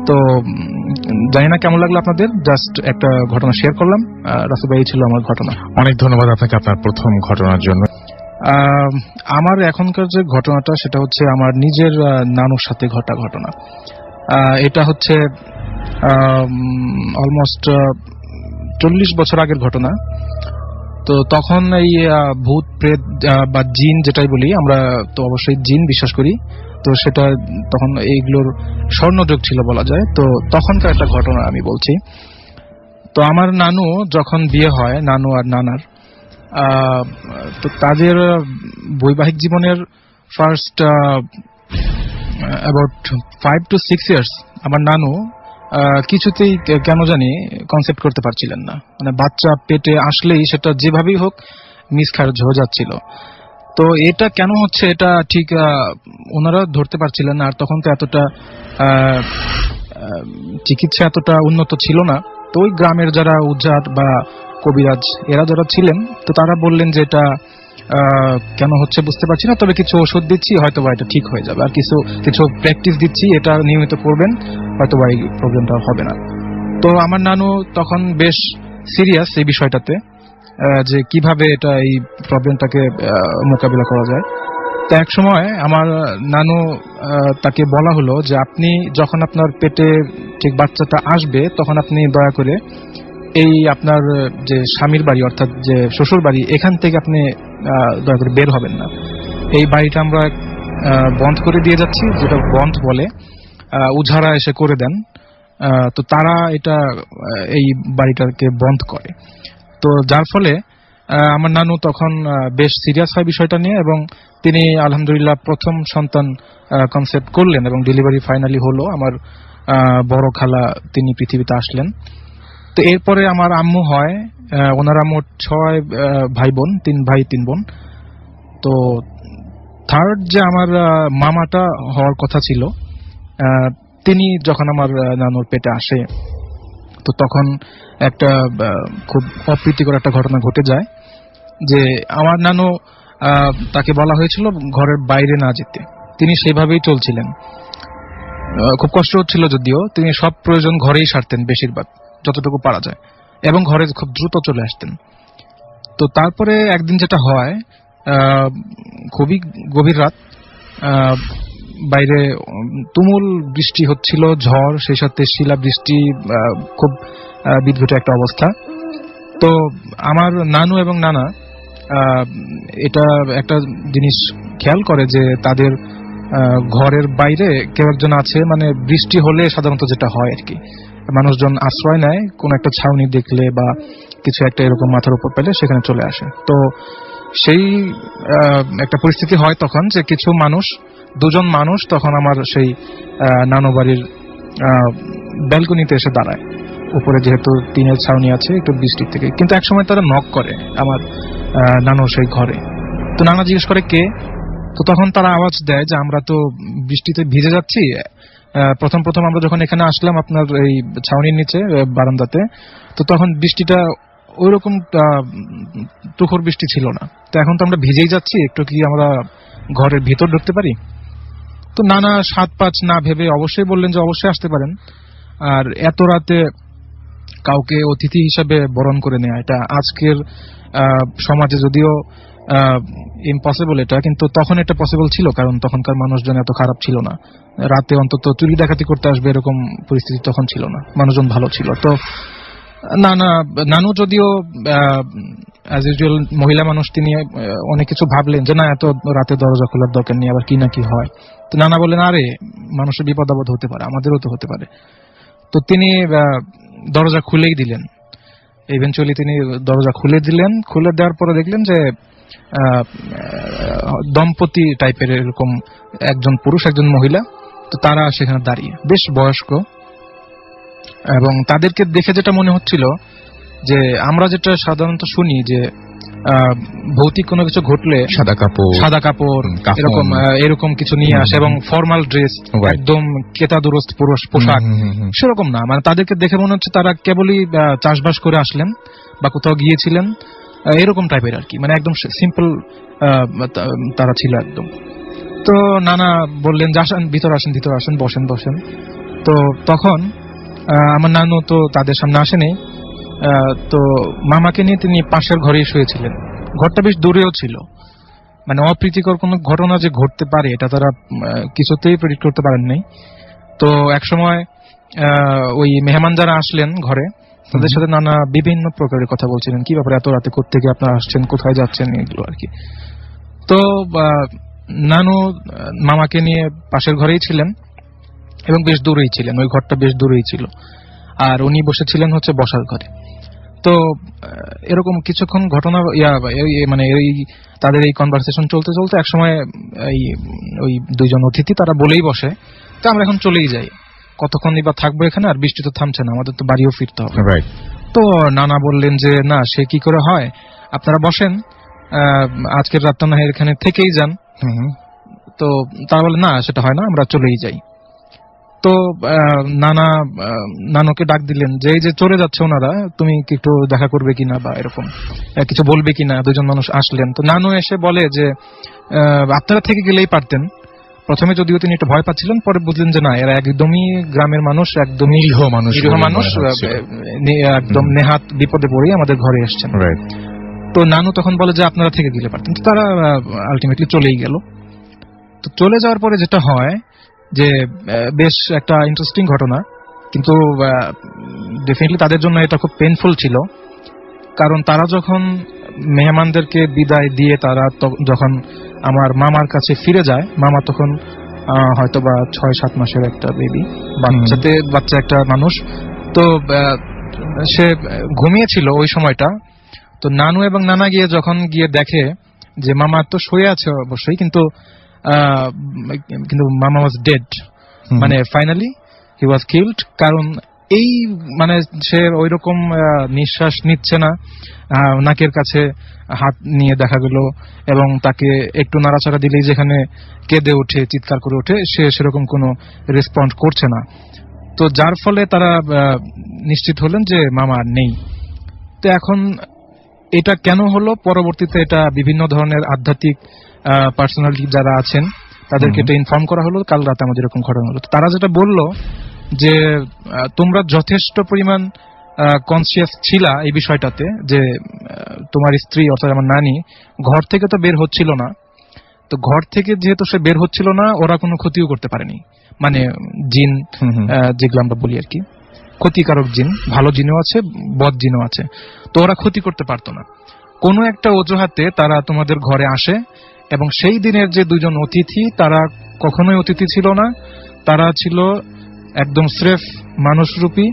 তো জানি না কেমন লাগলো আপনাদের, জাস্ট একটা ঘটনা শেয়ার করলাম। রাসূল ভাই, এই ছিল আমার ঘটনা। অনেক ধন্যবাদ আপনাকে আপনার প্রথম ঘটনার জন্য। আমার এখনকার যে ঘটনাটা সেটা হচ্ছে আমার নিজের নানুর সাথে ঘটা ঘটনা। এটা হচ্ছে অলমোস্ট 40 বছর আগের ঘটনা। তো তখন এই ভূত প্রেত বা জিন যেটাই বলি আমরা, তো অবশ্যই জিন বিশ্বাস করি। তো সেটা তখন এইগুলোর স্বর্ণযুগ ছিল বলা যায়। তো তখনকার একটা ঘটনা আমি বলছি। তো আমার নানু যখন বিয়ে হয়, নানু আর নানার, তো তাদের বৈবাহিক জীবনের ফার্স্ট অ্যাবাউট 5 to 6 ইয়ার্স আমার নানু কিছুতেই কেন জানি কনসেপ্ট করতে পারছিলেন না। মানে বাচ্চা পেটে আসলেই সেটা যেভাবেই হোক মিসক্যারেজ হয়ে যাচ্ছিল। তো এটা কেন হচ্ছে এটা ঠিক ওনারা ধরতে পারছিলেন না। আর তখন তো এতটা চিকিৎসা এতটা উন্নত ছিল না। তো ওই গ্রামের যারা উজ্জাত বা কবিরাজ এরা যারা ছিলেন, তো তারা বললেন যে এটা কেন হচ্ছে বুঝতে পারছি না, তবে কিছু ওষুধ দিচ্ছি, হয়তো বা এটা ঠিক হয়ে যাবে, আর কিছু প্র্যাকটিস দিচ্ছি, এটা নিয়মিত করবেন, হয়তো বা এই প্রবলেমটা হবে না। তো আমার নানু তখন বেশ সিরিয়াস এই বিষয়টাতে, যে কিভাবে এটা এই প্রবলেমটাকে মোকাবিলা করা যায়। তো এক সময় আমার নানু তাকে বলা হলো যে আপনি যখন আপনার পেটে ঠিক বাচ্চাটা আসবে, তখন আপনি দয়া করে এই আপনার যে স্বামীর বাড়ি অর্থাৎ যে শ্বশুর বাড়ি, এখান থেকে আপনি দয়া করে বের হবেন না। এই বাড়িটা আমরা বন্ধ করে দিয়ে যাচ্ছি, যেটা বন্ধ বলে, উঝারা এসে করে দেন। তো তারা এটা এই বাড়িটাকে বন্ধ করে। তো যার ফলে আমার নানু তখন বেশ সিরিয়াস হয় বিষয়টা নিয়ে, এবং তিনি আলহামদুলিল্লাহ প্রথম সন্তান কনসেপ্ট করলেন এবং ডেলিভারি ফাইনালি হলো। আমার বড় খালা তিনি পৃথিবীতে আসলেন। তো এরপরে আমার আম্মু হয়, ওনারা মোট 6 ভাই বোন, 3 ভাই 3 বোন। তো থার্ড যে আমার মামাটা হওয়ার কথা ছিল, তিনি যখন আমার নানুর পেটে আসে, তো তখন একটা খুব অপ্রীতিকর একটা ঘটনা ঘটে যায় যে আমার নানু, তাকে বলা হয়েছিল ঘরের বাইরে না যেতে। তিনি সেভাবেই চলছিলেন। খুব কষ্ট হচ্ছিল যদিও, তিনি সব প্রয়োজন ঘরেই সারতেন বেশিরভাগ, যতটুকু পারা যায়, এবং ঘরে খুব দ্রুত চলে আসতেন। তো তারপরে একদিন যেটা হয়, খুবই গভীর রাত, বাইরে তুমুল বৃষ্টি হচ্ছিল, ঝড়, সেই সাথে শিলাবৃষ্টি, খুব বিদঘুটে একটা অবস্থা। তো আমার নানু এবং নানা এটা একটা জিনিস খেয়াল করে যে তাদের ঘরের বাইরে কেউ একজন আছে। মানে বৃষ্টি হলে সাধারণত যেটা হয় আর কি, মানুষজন আশ্রয় নেয়, কোন একটা ছাউনি দেখলে বা কিছু একটা এরকম মাথার উপর পেলে সেখানে চলে আসে। তো সেই একটা পরিস্থিতি হয় তখন যে কিছু মানুষ, 2জন মানুষ তখন আমার সেই নানু বাড়ির ব্যালকনিতে এসে দাঁড়ায়। উপরে যেহেতু টিনের ছাউনি আছে, একটু বৃষ্টির থেকে, কিন্তু একসময় তারা নক করে আমার নানুর সেই ঘরে। তো নানা জিজ্ঞেস করে কে। তো তখন তারা আওয়াজ দেয় যে আমরা তো বৃষ্টিতে ভিজে যাচ্ছি। প্রথম আমরা যখন এখানে আসলাম আপনার এই ছাউনির নিচে বারান্দাতে, তো তখন বৃষ্টিটা ওইরকম তুখর বৃষ্টি ছিল না। তো এখন তো আমরা ভিজেই যাচ্ছি, একটু কি আমরা ঘরের ভিতর ঢুকতে পারি? তো নানা 7-5 না ভেবে অবশ্যই বললেন যে অবশ্যই আসতে পারেন। আর এত রাতে কাউকে অতিথি হিসেবে বরণ করে নেওয়া, এটা আজকের সমাজে যদিও ইম্পসিবল এটা, কিন্তু তখন এটা পসিবল ছিল, কারণ তখনকার মানুষজন এত খারাপ ছিল না। রাতে অন্তত চুরি ডাকাতি করতে আসবে এরকম পরিস্থিতি তখন ছিল না, মানুষজন ভালো ছিল। তো নানু যদিও অ্যাজ ইউজুয়াল মহিলা মানুষ, তিনি অনেক কিছু ভাবলেন যে না, এত রাতে দরজা খোলার দরকার নেই, আবার কি না কি হয়। তো নানা বললেন আরে মানুষের বিপদ আপদ হতে পারে, আমাদেরও তো হতে পারে। তো তিনি দরজা খুলেই দিলেন। ইভেনচুয়ালি তিনি দরজা খুলে দিলেন। খুলে দেওয়ার পরে দেখলেন যে দম্পতি টাইপের এরকম, একজন পুরুষ একজন মহিলা। তো তারা সেখানে দাঁড়িয়ে, বেশ বয়স্ক, এবং তাদেরকে দেখে যেটা মনে হচ্ছিল যে আমরা যেটা সাধারণত শুনি যে ভৌতিক কোনো কিছু ঘটলে সাদা কাপড় এরকম কিছু নিয়ে আসে এবং ফর্মাল ড্রেস, একদম কেতাদুরস্ত পোশাক, সেরকম না। মানে তাদেরকে দেখে মনে হচ্ছে তারা কেবলই চাষবাস করে আসলেন বা কোথাও গিয়েছিলেন, এরকম টাইপের আর কি। মানে একদম সিম্পল তারা ছিল একদম। তো নানা বললেন যে আসেন, ভিতরে আসেন, বসেন। তো তখন আমার নানু তো তাদের সামনে আসেনি। তো মামাকে নিয়ে তিনি পাশের ঘরেই শুয়েছিলেন। ঘরটা বেশ দূরেও ছিল। মানে অপ্রীতিকর কোনো ঘটনা যে ঘটতে পারে এটা তারা কিছুতেই প্রেডিক্ট করতে পারেন নাই। তো একসময় ওই মেহমান যারা আসলেন ঘরে, তাদের সাথে নানা বিভিন্ন প্রকারের কথা বলছিলেন, কি ব্যাপারে এত রাতে কোত্থেকে আপনারা আসছেন, কোথায় যাচ্ছেন, এগুলো আর কি। তো নানু মামাকে নিয়ে পাশের ঘরেই ছিলেন এবং বেশ দূরেই ছিলেন, ওই ঘরটা বেশ দূরেই ছিল। আর উনি বসেছিলেন হচ্ছে বসার ঘরে। তো এরকম কিছুক্ষণ ঘটনা মানে এই তাদের এই কনভারসেশন চলতে চলতে একসময় ওই 2জন অতিথি তারা বলেই বসে, তো আমরা এখন চলেই যাই, কতক্ষণই বা থাকবো এখানে, আর বৃষ্টি তো থামছে না, আমাদের তো বাড়িও ফিরতে হবে। তো নানা বললেন যে না, সে কি করে হয়, আপনারা বসেন, আজকের রাতটা না এখানে থেকেই যান। তো তারা বলে না, সেটা হয় না, আমরা চলেই যাই। তো নানুকে ডাক দিলেন যে এই যে চলে যাচ্ছে ওনারা, তুমি কি একটু দেখা করবে কিনা বা এরকম কিছু বলবে কিনা। 2জন মানুষ আসলেন। তো নানু এসে বলে যে আপনারা থেকে গেলেই পারতেন। প্রথমে যদিও তিনি একটু ভয় পাচ্ছিলেন, পরে বুঝলেন যে না, এরা একদমই গ্রামের মানুষ, একদমই নিরীহ মানুষ, একদম নেহাত বিপদে পড়েই আমাদের ঘরে এসছেন। তো নানু তখন বলে যে আপনারা থেকে গেলে পারতেন। তো তারা আলটিমেটলি চলেই গেল। তো চলে যাওয়ার পরে যেটা হয় যে বেশ একটা ইন্টারেস্টিং ঘটনা, কিন্তু ডেফিনেটলি তাদের জন্য এটা খুব পেইনফুল ছিল। কারণ তারা যখন মেহমানদেরকে বিদায় দিয়ে তারা যখন আমার মামার কাছে ফিরে যায়, মামা তখন হয়তো বা 6-7 মাসের একটা বেবি, বাচ্চা একটা মানুষ। তো সে ঘুমিয়েছিল ওই সময়টা। তো নানু এবং নানা যখন গিয়ে দেখে যে মামা তো শুয়ে আছে অবশ্যই, কিন্তু মামা ওয়াজ ডেড, মানে ফাইনালি হি ওয়াজ কিল্ড। কারণ এই মানে সে ওইরকম নিঃশ্বাস নিচ্ছে না, নাকের কাছে হাত নিয়ে দেখা গেল, এবং তাকে একটু নাড়াচাড়া দিলেই যেখানে কেঁদে ওঠে, চিৎকার করে ওঠে, সে সেরকম কোনো রেসপন্ড করছে না। তো যার ফলে তারা নিশ্চিত হলেন যে মামা আর নেই। তো এখন এটা কেন হলো, পরবর্তীতে এটা বিভিন্ন ধরনের আধ্যাত্মিক পার্সোনালিটি যারা আছেন তাদেরকে এটা ইনফর্ম করা হলো, কাল রাতে আমাদের এরকম ঘটনা হলো। তো তারা যেটা বললো যে তোমরা যথেষ্ট পরিমাণ কনসিয়াস ছিলা এই বিষয়টাতে, যে তোমার স্ত্রী অর্থাৎ আমার নানি ঘর থেকে তো বের হচ্ছিল না, তো ঘর থেকে যেহেতু সে বের হচ্ছিল না, ওরা কোনো ক্ষতিও করতে পারেনি, মানে জিন যেগুলো আমরা বলি আর কি, ক্ষতিকারক জিন, ভালো জিনও আছে, বদ জিনও আছে, তো ওরা ক্ষতি করতে পারতো না। কোনো একটা অজুহাতে তারা তোমাদের ঘরে আসে, এবং সেই দিনের যে দুইজন অতিথি তারা কখনোই অতিথি ছিল না, তারা ছিল একদম স্রেফ মানুষরূপী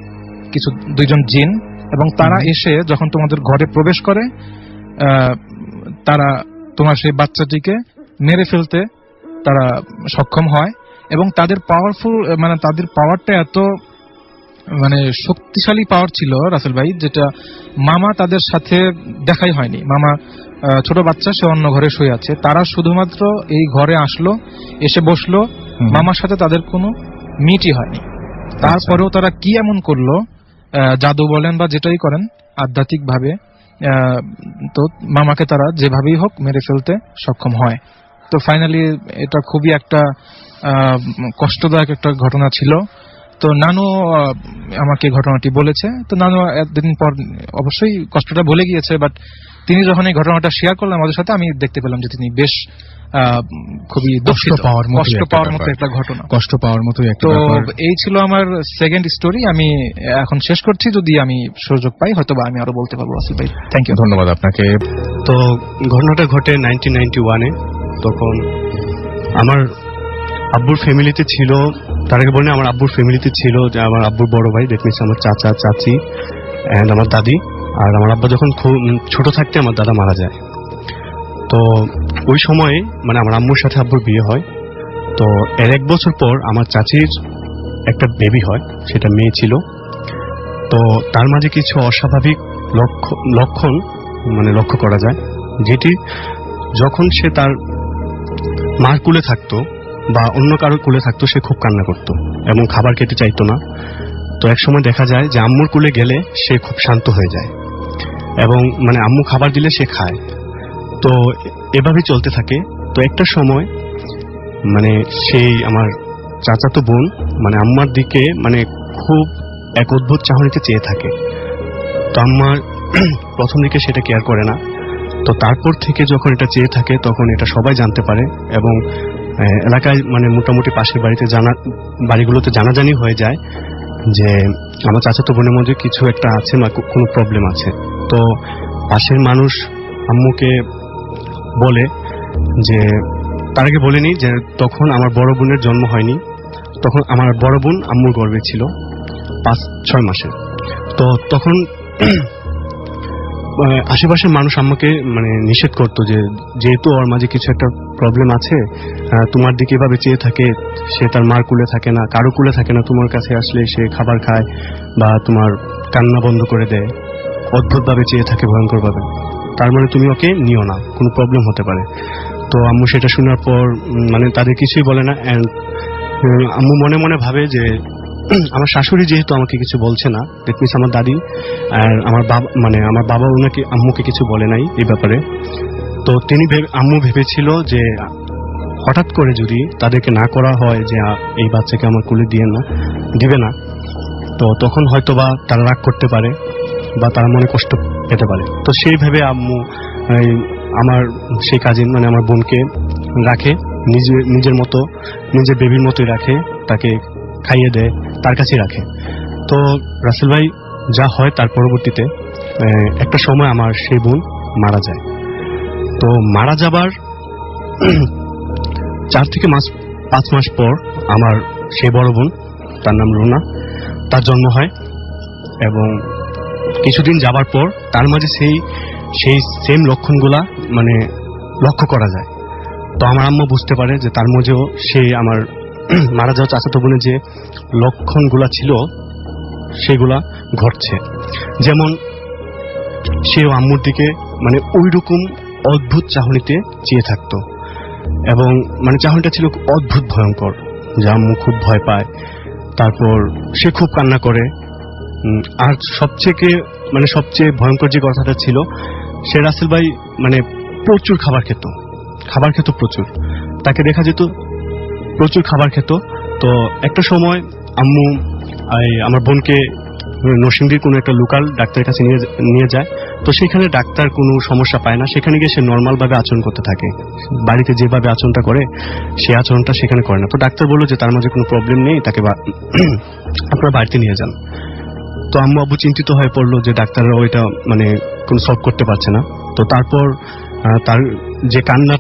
কিছু দুইজন জিন, এবং তারা এসে যখন তোমাদের ঘরে প্রবেশ করে তারা তোমার সেই বাচ্চাটিকে মেরে ফেলতে তারা সক্ষম হয়। এবং তাদের পাওয়ারফুল, মানে তাদের পাওয়ারটা এত মানে শক্তিশালী পাওয়ার ছিল রাসেল ভাই, যেটা মামা তাদের সাথে দেখাই হয়নি। মামা ছোট বাচ্চা, সে অন্য ঘরে শুয়ে আছে, তারা শুধুমাত্র এই ঘরে আসলো, এসে বসলো, মামার সাথে তাদের কোনো মিটই হয়নি। তারপরেও তারা কি এমন করলো, জাদু বলেন বা যেটাই করেন আধ্যাত্মিক ভাবে, তো মামাকে তারা যেভাবেই হোক মেরে ফেলতে সক্ষম হয়। তো ফাইনালি এটা খুবই একটা কষ্টদায়ক একটা ঘটনা ছিল। তো নানু আমাকে ঘটনাটি বলেছে, তো নানু একদিন পর অবশ্যই কষ্টটা বলে গিয়েছে, বাট তিনি যখন এই ঘটনাটা শেয়ার করলেন আমাদের সাথে, আমি দেখতে পেলাম যে তিনি বেশ খুবই কষ্ট পাওয়ার মতো একটা ঘটনা, কষ্ট পাওয়ার মতো একটা তো ব্যাপার। এই ছিল আমার সেকেন্ড স্টোরি। আমি এখন শেষ করছি, যদি আমি সুযোগ পাই হয়তো বা আমি আরো বলতে পারবো। আসিফ ভাই, থ্যাংক ইউ। ধন্যবাদ আপনাকে। তো ঘটনাটা ঘটে 1991-এ। তখন আমার আব্বুর ফ্যামিলিতে ছিল, তার আগে বলি আমার আব্বুর ফ্যামিলিতে ছিল যে আমার আব্বুর বড় ভাই, দ্যাট মিনস আমার চাচা, চাচি এন্ড আমার দাদি। আর আমার আব্বা যখন খুব ছোট থাকতে আমার দাদা মারা যায়। তো ওই সময়ে মানে আমার আম্মুর সাথে আব্বুর বিয়ে হয়। তো এর 1 বছর পর আমার চাচির একটা বেবি হয়, সেটা মেয়ে ছিল। তো তার মাঝে কিছু অস্বাভাবিক লক্ষণ মানে লক্ষ্য করা যায়, যেটি যখন সে তার মার কুলে থাকতো বা অন্য কারোর কুলে থাকতো, সে খুব কান্না করতো এবং খাবার খেতে চাইতো না। তো এক সময় দেখা যায় যে আম্মুর কুলে গেলে সে খুব শান্ত হয়ে যায়, এবং মানে আম্মু খাবার দিলে সে খায়। তো এভাবেই চলতে থাকে। তো একটা সময় মানে সেই আমার চাচাতো বোন মানে আম্মার দিকে মানে খুব এক অদ্ভুত চাহনিতে চেয়ে থাকে। তো আম্মার প্রথম দিকে সেটা কেয়ার করে না। তো তারপর থেকে যখন এটা চেয়ে থাকে তখন এটা সবাই জানতে পারে, এবং এলাকায় মানে মোটামুটি পাশের বাড়িগুলোতে জানাজানি হয়ে যায় যে আমার চাচাতো বোনের মধ্যে কিছু একটা আছে বা কোনো প্রবলেম আছে। তো পাশের মানুষ আম্মুকে বলে যে, তার আগে বলেনি যে তখন আমার বড় বোনের জন্ম হয়নি, তখন আমার বড় বোন আম্মুর গর্ভে ছিল 5-6 মাসের। তো তখন আশেপাশের মানুষ আম্মাকে মানে নিষেধ করতো যে যেহেতু ওর মাঝে কিছু একটা প্রবলেম আছে, তোমার দিকে এভাবে চেয়ে থাকে, সে তার মার কুলে থাকে না, কারো কুলে থাকে না, তোমার কাছে আসলে সে খাবার খায় বা তোমার কান্না বন্ধ করে দেয়, অদ্ভুতভাবে চেয়ে থাকে ভয়ঙ্করভাবে, তার মানে তুমি ওকে নিও না, কোনো প্রবলেম হতে পারে। তো আম্মু সেটা শোনার পর মানে তাদের কিছুই বলে না। এন্ড আম্মু মনে মনে ভাবে যে আমার শাশুড়ি যেহেতু আমাকে কিছু বলছে না, দ্যাট মিনস আমার দাদি আর আমার বাবা মানে আমার বাবা ওনাকে আম্মুকে কিছু বলে নাই এই ব্যাপারে। তো তিনি আম্মু ভেবেছিল যে হঠাৎ করে যদি তাদেরকে না করা হয় যে এই বাচ্চাকে আমার কোলে দিবে না, তো তখন হয়তো বা তারা রাগ করতে পারে বা তারা মনে কষ্ট পেতে পারে। তো সেই ভেবে আম্মু আমার সেই কাজিন মানে আমার বোনকে রাখে, নিজের মতো, নিজের বেবির মতোই রাখে, তাকে খাইয়ে দেয়, তার কাছেই রাখে। তো রাসেল ভাই যা হয় তার পরবর্তীতে একটা সময় আমার সেই বোন মারা যায়। তো মারা যাবার 4 থেকে 5 মাস পর আমার সেই বড় বোন, তার নাম রুনা, তার জন্ম হয়। এবং কিছুদিন যাবার পর তার মাঝে সেই সেম লক্ষণগুলা মানে লক্ষ্য করা যায়। তো আমার আম্মা বুঝতে পারে যে তার মধ্যেও সেই আমার মারা যাওয়া চাচাতো বোনের যে লক্ষণগুলা ছিল সেগুলা ঘটছে। যেমন সে আম্মুর দিকে মানে ওই রকম অদ্ভুত চাহনিতে চেয়ে থাকতো, এবং মানে চাহনিটা ছিল অদ্ভুত ভয়ঙ্কর, যে আম্মু খুব ভয় পায়। তারপর সে খুব কান্না করে। আর সবচেয়ে ভয়ঙ্কর যে কথাটা ছিল, সে রাসেল ভাই মানে প্রচুর খাবার খেত প্রচুর। তাকে দেখা যেত প্রচুর খাবার খেত। তো একটা সময় আম্মু আমার বোনকে নরসিংদীর কোনো একটা লোকাল ডাক্তারের কাছে নিয়ে যায়। তো সেখানে ডাক্তার কোনো সমস্যা পায় না, সেখানে গিয়ে সে নর্মাল ভাবে আচরণ করতে থাকে, বাড়িতে যেভাবে আচরণটা করে সেই আচরণটা সেখানে করে না। তো ডাক্তার বললো যে তার মাঝে কোনো প্রবলেম নেই, তাকে আপনারা বাড়িতে নিয়ে যান। তো আম্মু আব্বু চিন্তিত হয়ে পড়লো যে ডাক্তাররা ওইটা মানে কোনো সলভ করতে পারছে না। তো তারপর তার যে কান্নাটা